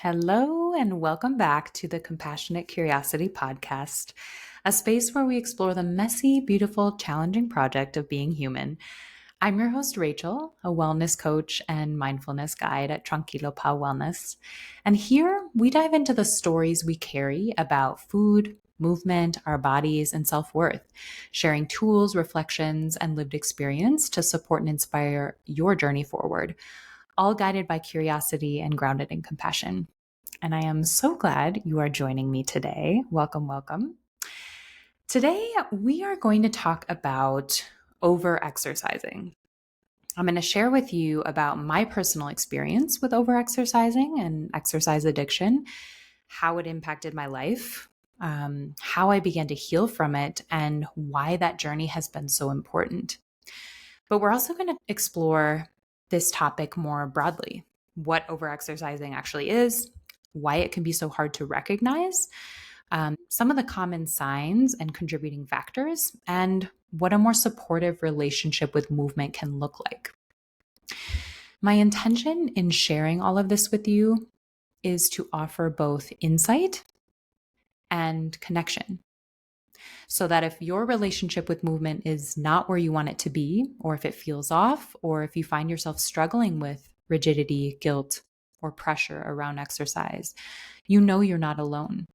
Hello, and welcome back to the Compassionate Curiosity Podcast, a space where we explore the messy, beautiful, challenging project of being human. I'm your host, Rachel, a wellness coach and mindfulness guide at Tranquilo Pa Wellness. And here we dive into the stories we carry about food, movement, our bodies, and self worth, sharing tools, reflections, and lived experience to support and inspire your journey forward, all guided by curiosity and grounded in compassion. And I am so glad you are joining me today. Welcome, welcome. Today, we are going to talk about overexercising. I'm going to share with you about my personal experience with overexercising and exercise addiction, how it impacted my life, how I began to heal from it, and why that journey has been so important. But we're also going to explore this topic more broadly, what overexercising actually is, why it can be so hard to recognize, some of the common signs and contributing factors, and what a more supportive relationship with movement can look like. My intention in sharing all of this with you is to offer both insight and connection, so that if your relationship with movement is not where you want it to be, or if it feels off, or if you find yourself struggling with rigidity, guilt, or pressure around exercise, you know you're not alone.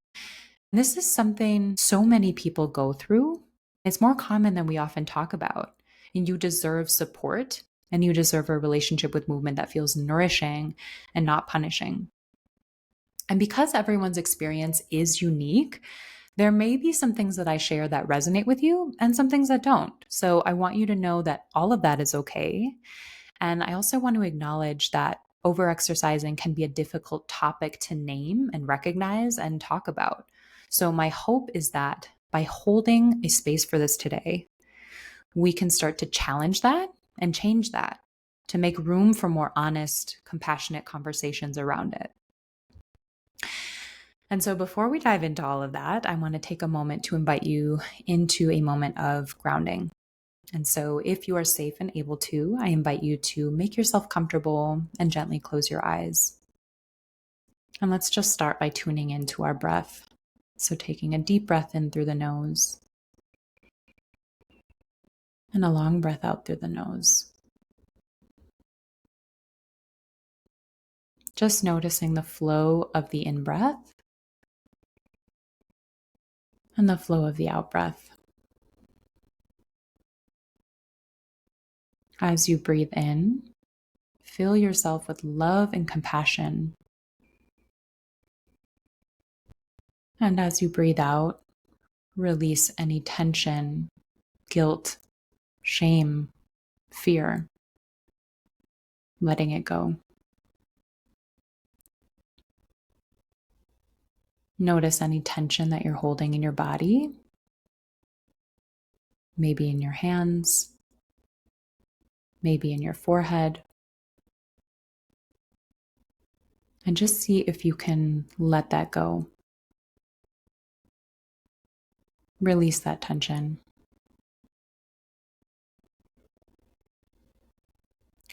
This is something so many people go through. It's more common than we often talk about. And you deserve support, and you deserve a relationship with movement that feels nourishing and not punishing. And because everyone's experience is unique, there may be some things that I share that resonate with you and some things that don't. So I want you to know that all of that is okay. And I also want to acknowledge that overexercising can be a difficult topic to name and recognize and talk about. So my hope is that by holding a space for this today, we can start to challenge that and change that to make room for more honest, compassionate conversations around it. And so before we dive into all of that, I want to take a moment to invite you into a moment of grounding. And so if you are safe and able to, I invite you to make yourself comfortable and gently close your eyes. And let's just start by tuning into our breath. So taking a deep breath in through the nose and a long breath out through the nose. Just noticing the flow of the in-breath and the flow of the out-breath. As you breathe in, fill yourself with love and compassion. And as you breathe out, release any tension, guilt, shame, fear, letting it go. Notice any tension that you're holding in your body, maybe in your hands, maybe in your forehead. And just see if you can let that go. Release that tension.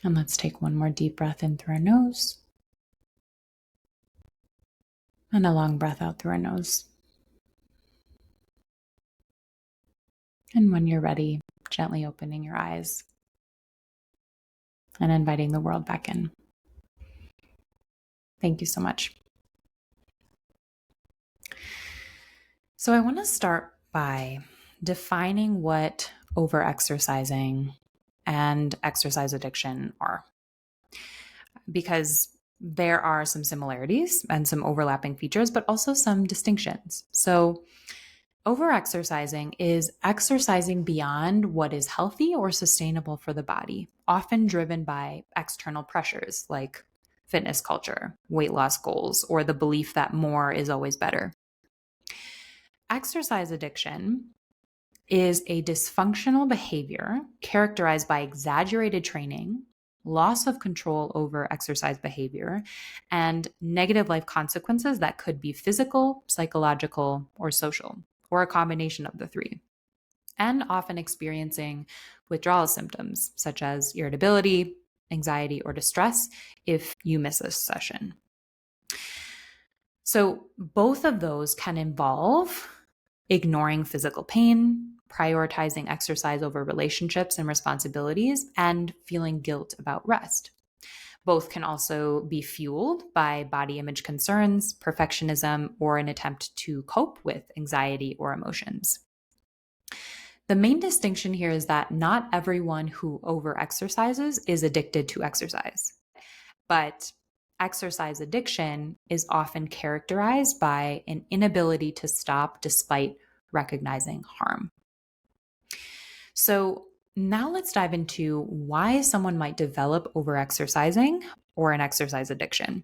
And let's take one more deep breath in through our nose and a long breath out through our nose. And when you're ready, gently opening your eyes and inviting the world back in. Thank you so much. So I want to start by defining what overexercising and exercise addiction are, because there are some similarities and some overlapping features, but also some distinctions. So overexercising is exercising beyond what is healthy or sustainable for the body, often driven by external pressures like fitness culture, weight loss goals, or the belief that more is always better. Exercise addiction is a dysfunctional behavior characterized by exaggerated training, loss of control over exercise behavior, and negative life consequences that could be physical, psychological, or social, or a combination of the three, and often experiencing withdrawal symptoms such as irritability, anxiety, or distress if you miss a session. So both of those can involve ignoring physical pain, prioritizing exercise over relationships and responsibilities, and feeling guilt about rest. Both can also be fueled by body image concerns, perfectionism, or an attempt to cope with anxiety or emotions. The main distinction here is that not everyone who overexercises is addicted to exercise, but exercise addiction is often characterized by an inability to stop despite recognizing harm. So, now let's dive into why someone might develop overexercising or an exercise addiction.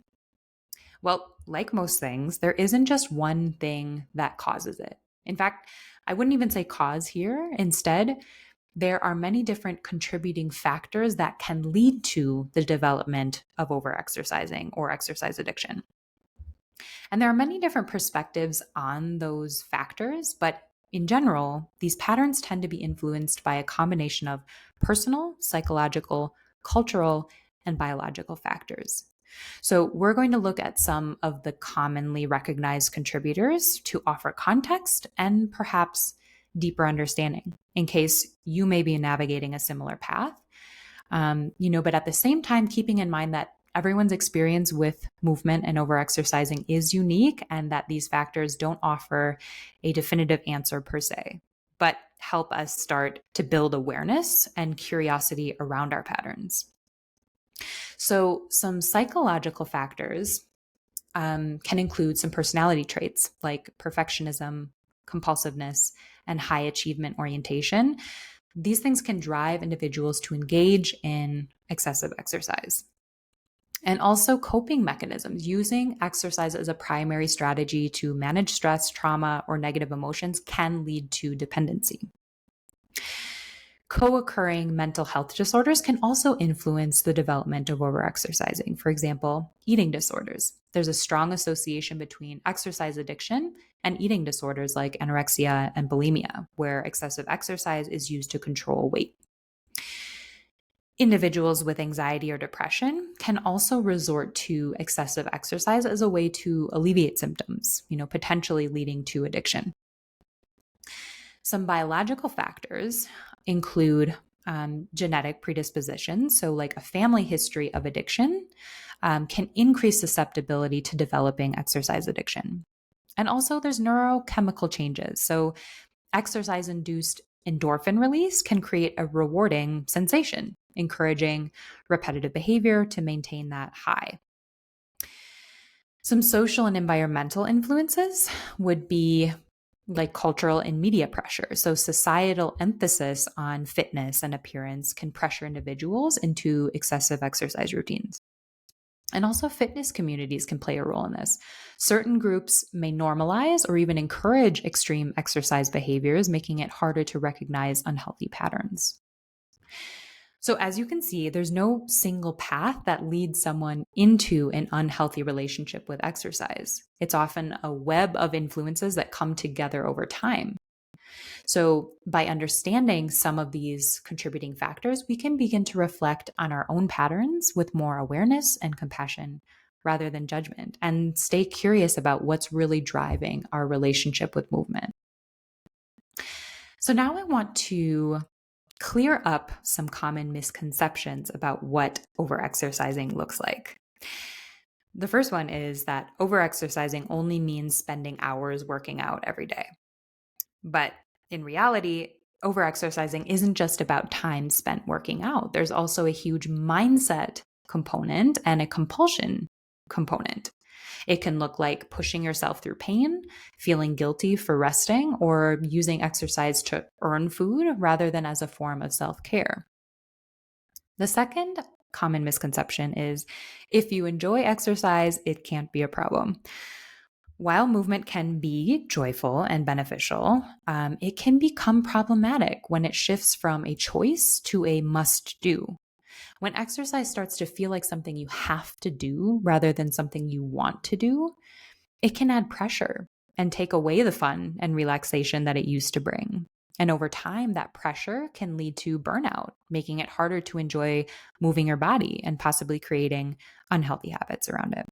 Well, like most things, there isn't just one thing that causes it. In fact, I wouldn't even say cause here. Instead, there are many different contributing factors that can lead to the development of overexercising or exercise addiction. And there are many different perspectives on those factors, but in general, these patterns tend to be influenced by a combination of personal, psychological, cultural, and biological factors. So, we're going to look at some of the commonly recognized contributors to offer context and perhaps deeper understanding in case you may be navigating a similar path. But at the same time, keeping in mind that everyone's experience with movement and overexercising is unique and that these factors don't offer a definitive answer per se, but help us start to build awareness and curiosity around our patterns. So, some psychological factors can include some personality traits like perfectionism, compulsiveness, and high achievement orientation. These things can drive individuals to engage in excessive exercise. And also coping mechanisms, using exercise as a primary strategy to manage stress, trauma, or negative emotions can lead to dependency. Co-occurring mental health disorders can also influence the development of overexercising. For example, eating disorders. There's a strong association between exercise addiction and eating disorders like anorexia and bulimia, where excessive exercise is used to control weight. Individuals with anxiety or depression can also resort to excessive exercise as a way to alleviate symptoms, potentially leading to addiction. Some biological factors include genetic predispositions. So, like a family history of addiction can increase susceptibility to developing exercise addiction. And also, there's neurochemical changes. So, exercise induced endorphin release can create a rewarding sensation, encouraging repetitive behavior to maintain that high. Some social and environmental influences would be like cultural and media pressure. So, societal emphasis on fitness and appearance can pressure individuals into excessive exercise routines. And also, fitness communities can play a role in this. Certain groups may normalize or even encourage extreme exercise behaviors, making it harder to recognize unhealthy patterns. So, as you can see, there's no single path that leads someone into an unhealthy relationship with exercise. It's often a web of influences that come together over time. So, by understanding some of these contributing factors, we can begin to reflect on our own patterns with more awareness and compassion rather than judgment, and stay curious about what's really driving our relationship with movement. So, now I want to clear up some common misconceptions about what overexercising looks like. The first one is that overexercising only means spending hours working out every day. But in reality, overexercising isn't just about time spent working out. There's also a huge mindset component and a compulsion component. It can look like pushing yourself through pain, feeling guilty for resting, or using exercise to earn food rather than as a form of self-care. The second common misconception is if you enjoy exercise, it can't be a problem. While movement can be joyful and beneficial, it can become problematic when it shifts from a choice to a must do. When exercise starts to feel like something you have to do rather than something you want to do, it can add pressure and take away the fun and relaxation that it used to bring. And over time, that pressure can lead to burnout, making it harder to enjoy moving your body and possibly creating unhealthy habits around it.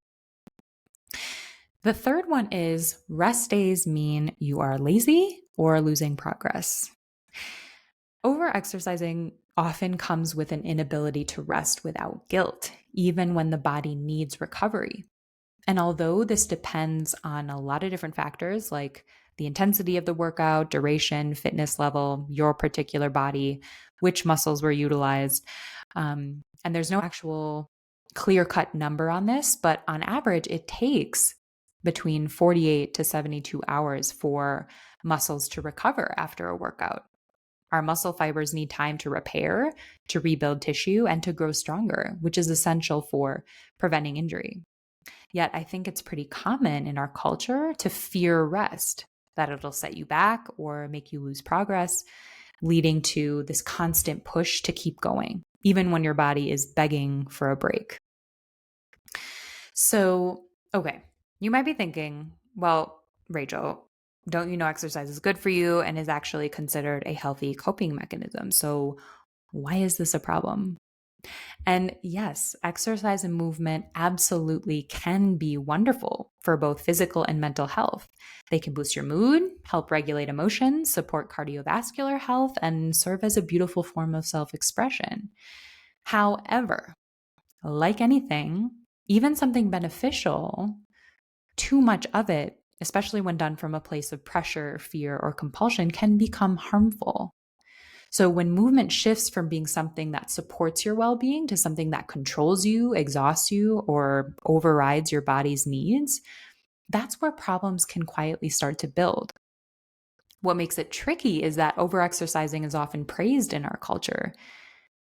The third one is rest days mean you are lazy or losing progress. Overexercising often comes with an inability to rest without guilt, even when the body needs recovery. And although this depends on a lot of different factors like the intensity of the workout, duration, fitness level, your particular body, which muscles were utilized, and there's no actual clear cut number on this, but on average, it takes between 48 to 72 hours for muscles to recover after a workout. Our muscle fibers need time to repair, to rebuild tissue, and to grow stronger, which is essential for preventing injury. Yet I think it's pretty common in our culture to fear rest, that it'll set you back or make you lose progress, leading to this constant push to keep going, even when your body is begging for a break. So, okay, you might be thinking, well, Rachel, don't you know exercise is good for you and is actually considered a healthy coping mechanism? So, why is this a problem? And yes, exercise and movement absolutely can be wonderful for both physical and mental health. They can boost your mood, help regulate emotions, support cardiovascular health, and serve as a beautiful form of self expression. However, like anything, even something beneficial, too much of it, especially when done from a place of pressure, fear, or compulsion, can become harmful. So when movement shifts from being something that supports your well-being to something that controls you, exhausts you, or overrides your body's needs, that's where problems can quietly start to build. What makes it tricky is that overexercising is often praised in our culture.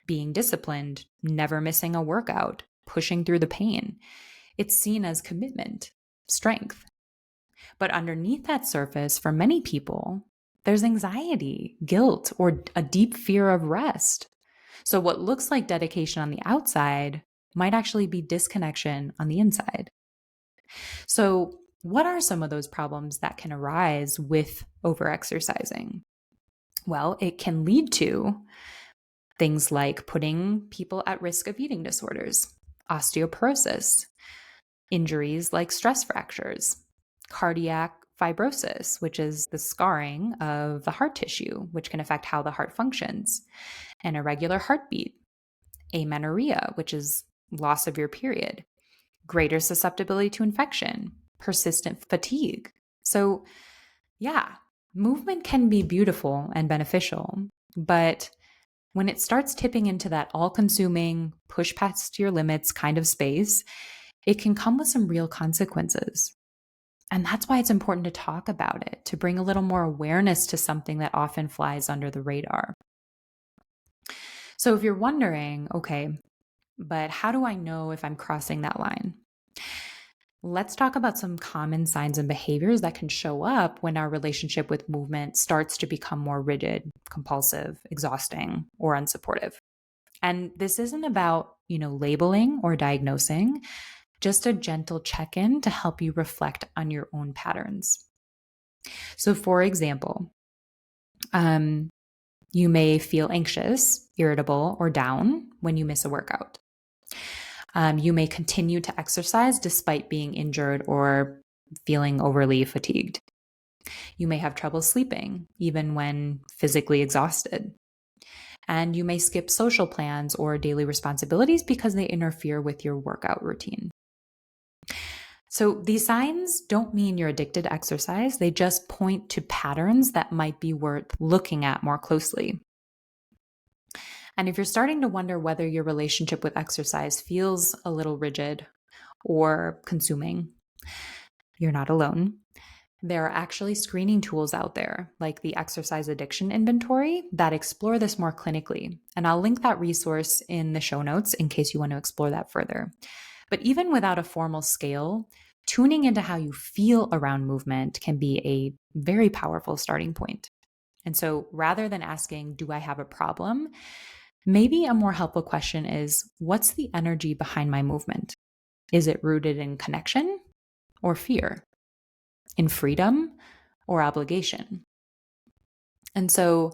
Being disciplined, never missing a workout, pushing through the pain. It's seen as commitment, strength. But underneath that surface, for many people, there's anxiety, guilt, or a deep fear of rest. So, what looks like dedication on the outside might actually be disconnection on the inside. So, what are some of those problems that can arise with overexercising? Well, it can lead to things like putting people at risk of eating disorders, osteoporosis, injuries like stress fractures, cardiac fibrosis, which is the scarring of the heart tissue, which can affect how the heart functions, an irregular heartbeat, amenorrhea, which is loss of your period, greater susceptibility to infection, persistent fatigue. So, yeah, movement can be beautiful and beneficial, but when it starts tipping into that all consuming, push past your limits kind of space, it can come with some real consequences. And that's why it's important to talk about it, to bring a little more awareness to something that often flies under the radar. So if you're wondering, okay, but how do I know if I'm crossing that line? Let's talk about some common signs and behaviors that can show up when our relationship with movement starts to become more rigid, compulsive, exhausting, or unsupportive. And this isn't about, labeling or diagnosing, just a gentle check-in to help you reflect on your own patterns. So for example, you may feel anxious, irritable, or down when you miss a workout. You may continue to exercise despite being injured or feeling overly fatigued. You may have trouble sleeping, even when physically exhausted. And you may skip social plans or daily responsibilities because they interfere with your workout routine. So these signs don't mean you're addicted to exercise. They just point to patterns that might be worth looking at more closely. And if you're starting to wonder whether your relationship with exercise feels a little rigid or consuming, you're not alone. There are actually screening tools out there, like the Exercise Addiction Inventory, that explore this more clinically. And I'll link that resource in the show notes in case you want to explore that further. But even without a formal scale, tuning into how you feel around movement can be a very powerful starting point. And so rather than asking, do I have a problem? Maybe a more helpful question is, what's the energy behind my movement? Is it rooted in connection or fear? In freedom or obligation? And so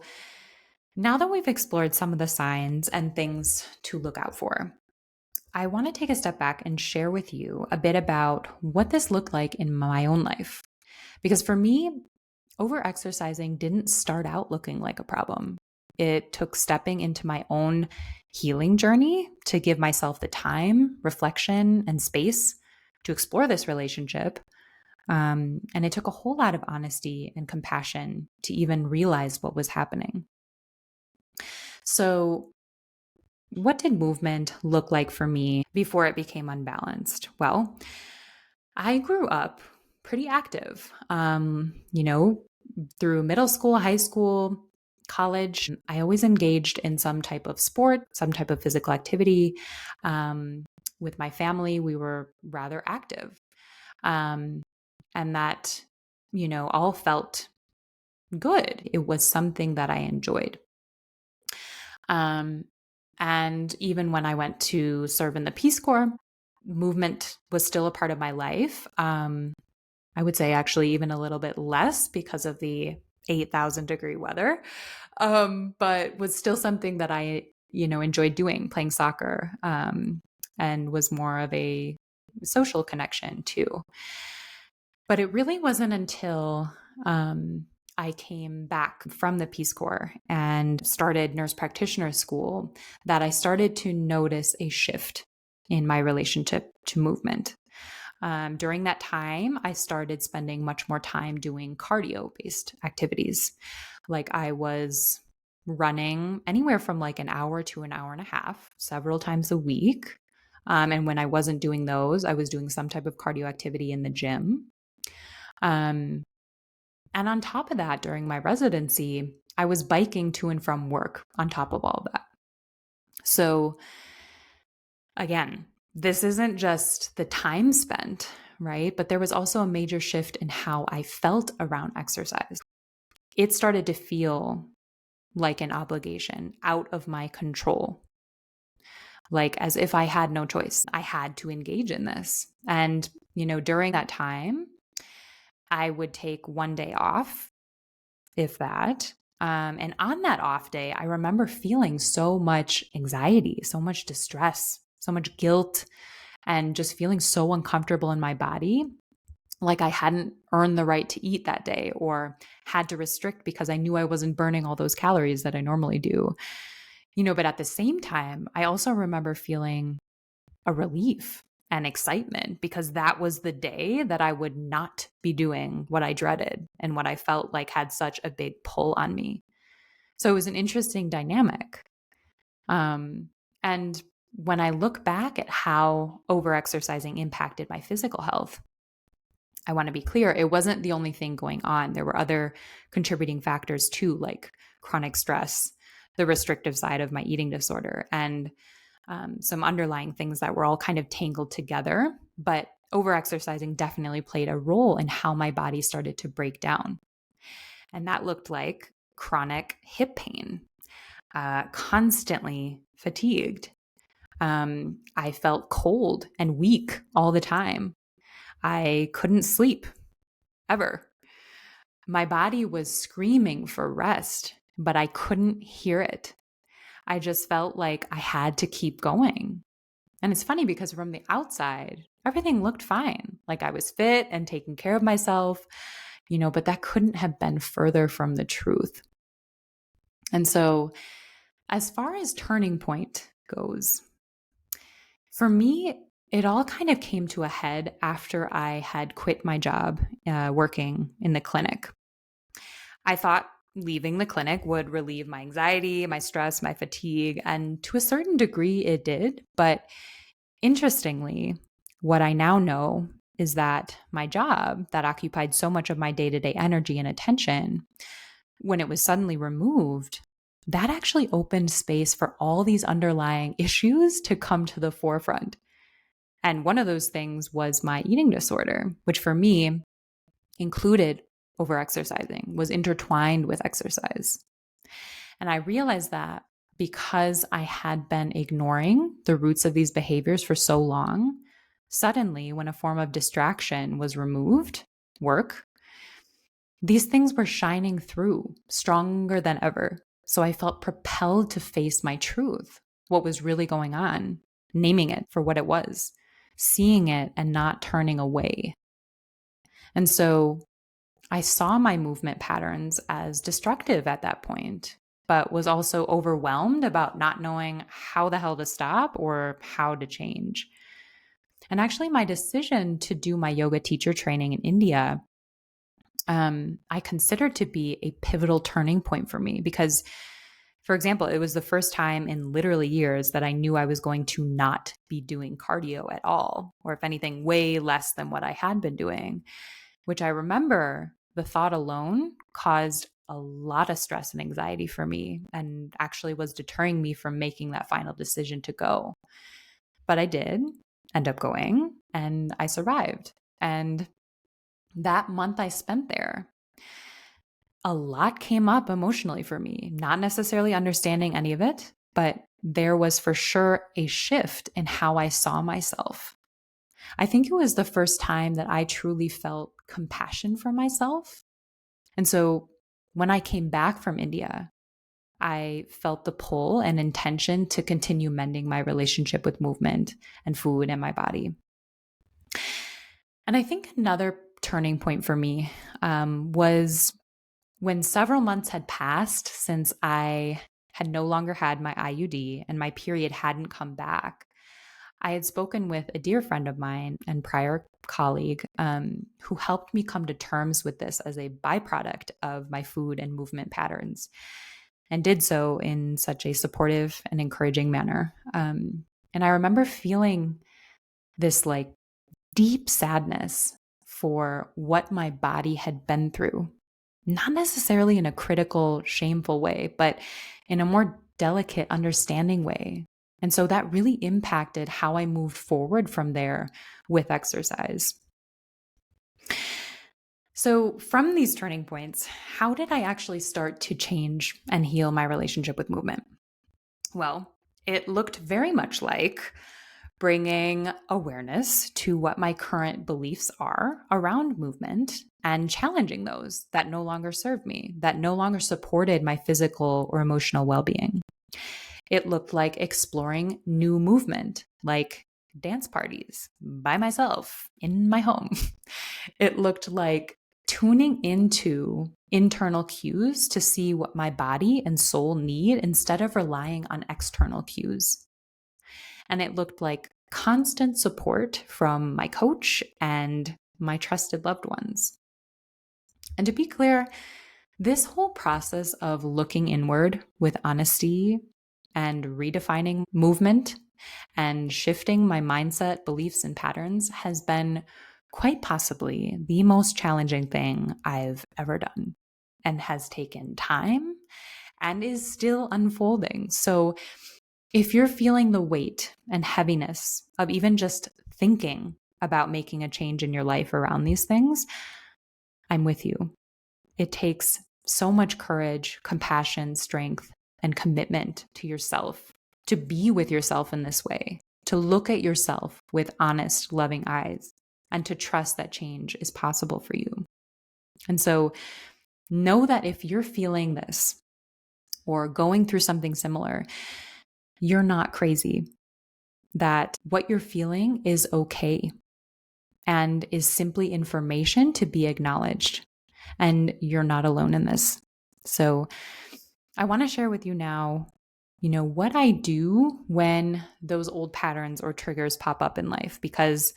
now that we've explored some of the signs and things to look out for, I want to take a step back and share with you a bit about what this looked like in my own life. Because for me, overexercising didn't start out looking like a problem. It took stepping into my own healing journey to give myself the time, reflection, and space to explore this relationship. And it took a whole lot of honesty and compassion to even realize what was happening. So, what did movement look like for me before it became unbalanced? Well, I grew up pretty active. Through middle school, high school, college, I always engaged in some type of sport, some type of physical activity. With my family, we were rather active. Um, and that, all felt good. It was something that I enjoyed. Um, and even when I went to serve in the Peace Corps, movement was still a part of my life. I would say actually even a little bit less because of the 8,000-degree weather, but was still something that I, enjoyed doing, playing soccer, and was more of a social connection too. But it really wasn't until I came back from the Peace Corps and started nurse practitioner school that I started to notice a shift in my relationship to movement. During that time, I started spending much more time doing cardio based activities. Like I was running anywhere from like an hour to an hour and a half several times a week. And when I wasn't doing those, I was doing some type of cardio activity in the gym. Um, and on top of that, during my residency, I was biking to and from work on top of all of that. So again, this isn't just the time spent, right? But there was also a major shift in how I felt around exercise. It started to feel like an obligation out of my control, like as if I had no choice. I had to engage in this. And, during that time, I would take one day off, if that. And on that off day, I remember feeling so much anxiety, so much distress, so much guilt, and just feeling so uncomfortable in my body, like I hadn't earned the right to eat that day or had to restrict because I knew I wasn't burning all those calories that I normally do. But at the same time, I also remember feeling a relief and excitement because that was the day that I would not be doing what I dreaded and what I felt like had such a big pull on me. So it was an interesting dynamic. And when I look back at how overexercising impacted my physical health, I want to be clear, it wasn't the only thing going on. There were other contributing factors too, like chronic stress, the restrictive side of my eating disorder, and some underlying things that were all kind of tangled together. But overexercising definitely played a role in how my body started to break down. And that looked like chronic hip pain, constantly fatigued. I felt cold and weak all the time. I couldn't sleep ever. My body was screaming for rest, but I couldn't hear it. I just felt like I had to keep going. And it's funny because from the outside, everything looked fine. Like I was fit and taking care of myself, but that couldn't have been further from the truth. And so, as far as turning point goes, for me, it all kind of came to a head after I had quit my job working in the clinic. I thought leaving the clinic would relieve my anxiety, my stress, my fatigue, and to a certain degree it did. But interestingly, what I now know is that my job that occupied so much of my day-to-day energy and attention, when it was suddenly removed, that actually opened space for all these underlying issues to come to the forefront. And one of those things was my eating disorder, which for me included overexercising, was intertwined with exercise. And I realized that because I had been ignoring the roots of these behaviors for so long, suddenly when a form of distraction was removed, work, these things were shining through stronger than ever. So I felt propelled to face my truth, what was really going on, naming it for what it was, seeing it and not turning away. And so I saw my movement patterns as destructive at that point, but was also overwhelmed about not knowing how the hell to stop or how to change. And actually, my decision to do my yoga teacher training in India, I considered to be a pivotal turning point for me because, for example, it was the first time in literally years that I knew I was going to not be doing cardio at all, or if anything, way less than what I had been doing, which I remember the thought alone caused a lot of stress and anxiety for me and actually was deterring me from making that final decision to go. But I did end up going and I survived. And that month I spent there, a lot came up emotionally for me, not necessarily understanding any of it, but there was for sure a shift in how I saw myself. I think it was the first time that I truly felt compassion for myself. And so when I came back from India, I felt the pull and intention to continue mending my relationship with movement and food and my body. And I think another turning point for me was when several months had passed since I had no longer had my IUD and my period hadn't come back. I had spoken with a dear friend of mine and prior colleague who helped me come to terms with this as a byproduct of my food and movement patterns, and did so in such a supportive and encouraging manner. And I remember feeling this like deep sadness for what my body had been through, not necessarily in a critical, shameful way, but in a more delicate, understanding way. And so that really impacted how I moved forward from there with exercise. So, from these turning points, how did I actually start to change and heal my relationship with movement? Well, it looked very much like bringing awareness to what my current beliefs are around movement and challenging those that no longer serve me, that no longer supported my physical or emotional well being. It looked like exploring new movement, like dance parties by myself in my home. It looked like tuning into internal cues to see what my body and soul need instead of relying on external cues. And it looked like constant support from my coach and my trusted loved ones. And to be clear, this whole process of looking inward with honesty and redefining movement and shifting my mindset, beliefs, and patterns has been quite possibly the most challenging thing I've ever done and has taken time and is still unfolding. So, if you're feeling the weight and heaviness of even just thinking about making a change in your life around these things, I'm with you. It takes so much courage, compassion, strength, and commitment to yourself to be with yourself in this way, to look at yourself with honest, loving eyes, and to trust that change is possible for you. And so know that if you're feeling this or going through something similar, you're not crazy, that what you're feeling is okay and is simply information to be acknowledged. And you're not alone in this. So I want to share with you now, what I do when those old patterns or triggers pop up in life, because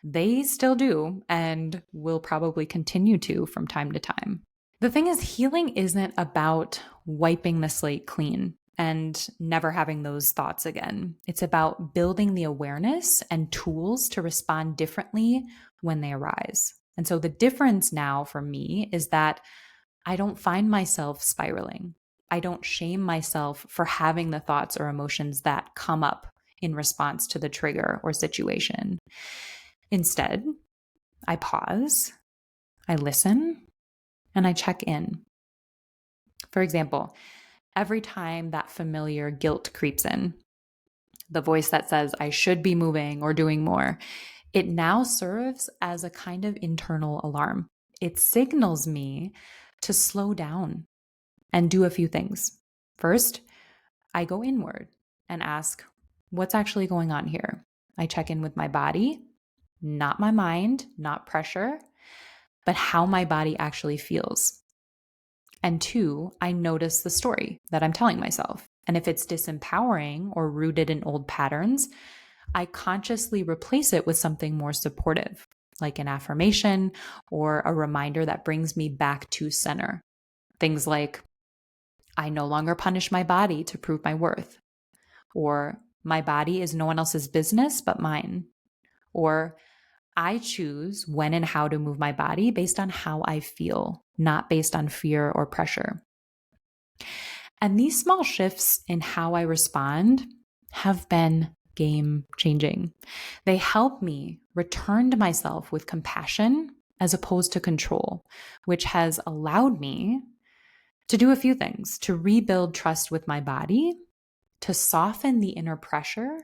they still do and will probably continue to from time to time. The thing is, healing isn't about wiping the slate clean and never having those thoughts again. It's about building the awareness and tools to respond differently when they arise. And so the difference now for me is that I don't find myself spiraling. I don't shame myself for having the thoughts or emotions that come up in response to the trigger or situation. Instead, I pause, I listen, and I check in. For example, every time that familiar guilt creeps in, the voice that says I should be moving or doing more, it now serves as a kind of internal alarm. It signals me to slow down and do a few things. First, I go inward and ask, what's actually going on here? I check in with my body, not my mind, not pressure, but how my body actually feels. And two, I notice the story that I'm telling myself. And if it's disempowering or rooted in old patterns, I consciously replace it with something more supportive, like an affirmation or a reminder that brings me back to center. Things like, I no longer punish my body to prove my worth, or my body is no one else's business but mine, or I choose when and how to move my body based on how I feel, not based on fear or pressure. And these small shifts in how I respond have been game changing. They help me return to myself with compassion as opposed to control, which has allowed me to do a few things: to rebuild trust with my body, to soften the inner pressure,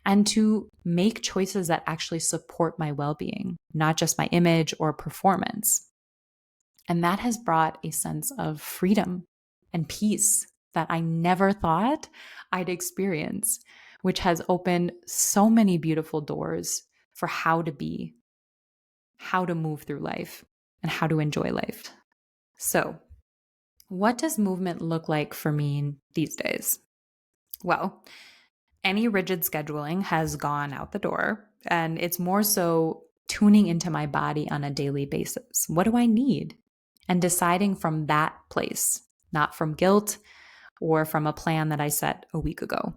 and to make choices that actually support my well being, not just my image or performance. And that has brought a sense of freedom and peace that I never thought I'd experience, which has opened so many beautiful doors for how to be, how to move through life, and how to enjoy life. So, what does movement look like for me these days? Well, any rigid scheduling has gone out the door, and it's more so tuning into my body on a daily basis. What do I need? And deciding from that place, not from guilt or from a plan that I set a week ago.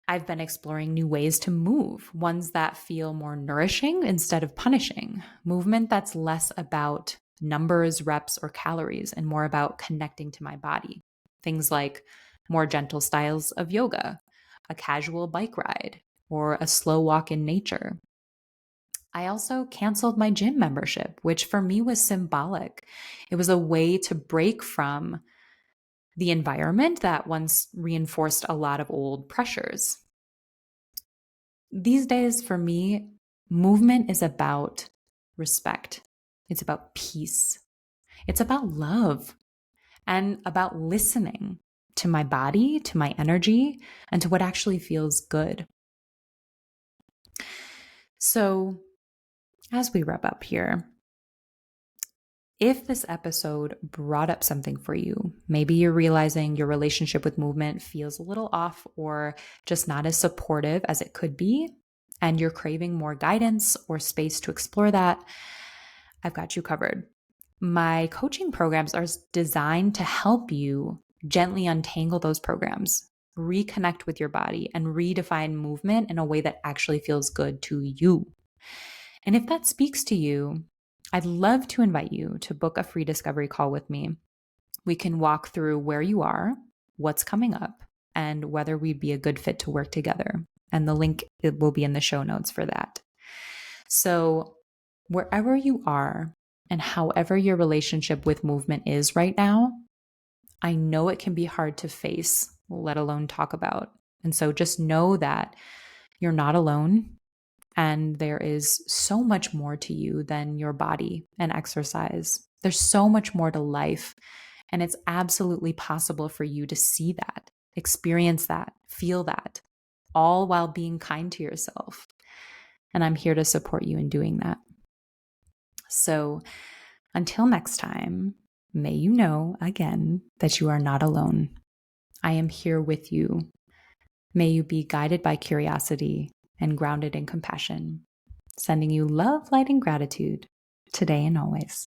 I've been exploring new ways to move, ones that feel more nourishing instead of punishing, movement that's less about numbers, reps, or calories, and more about connecting to my body. Things like more gentle styles of yoga, a casual bike ride, or a slow walk in nature. I also canceled my gym membership, which for me was symbolic. It was a way to break from the environment that once reinforced a lot of old pressures. These days, for me, movement is about respect. It's about peace. It's about love and about listening to my body, to my energy, and to what actually feels good. So, as we wrap up here, if this episode brought up something for you, maybe you're realizing your relationship with movement feels a little off or just not as supportive as it could be, and you're craving more guidance or space to explore that, I've got you covered. My coaching programs are designed to help you gently untangle those programs, reconnect with your body, and redefine movement in a way that actually feels good to you. And if that speaks to you, I'd love to invite you to book a free discovery call with me. We can walk through where you are, what's coming up, and whether we'd be a good fit to work together. And the link will be in the show notes for that. So, wherever you are and however your relationship with movement is right now, I know it can be hard to face, let alone talk about. And so just know that you're not alone. And there is so much more to you than your body and exercise. There's so much more to life. And it's absolutely possible for you to see that, experience that, feel that, all while being kind to yourself. And I'm here to support you in doing that. So until next time, may you know again that you are not alone. I am here with you. May you be guided by curiosity and grounded in compassion. Sending you love, light, and gratitude today and always.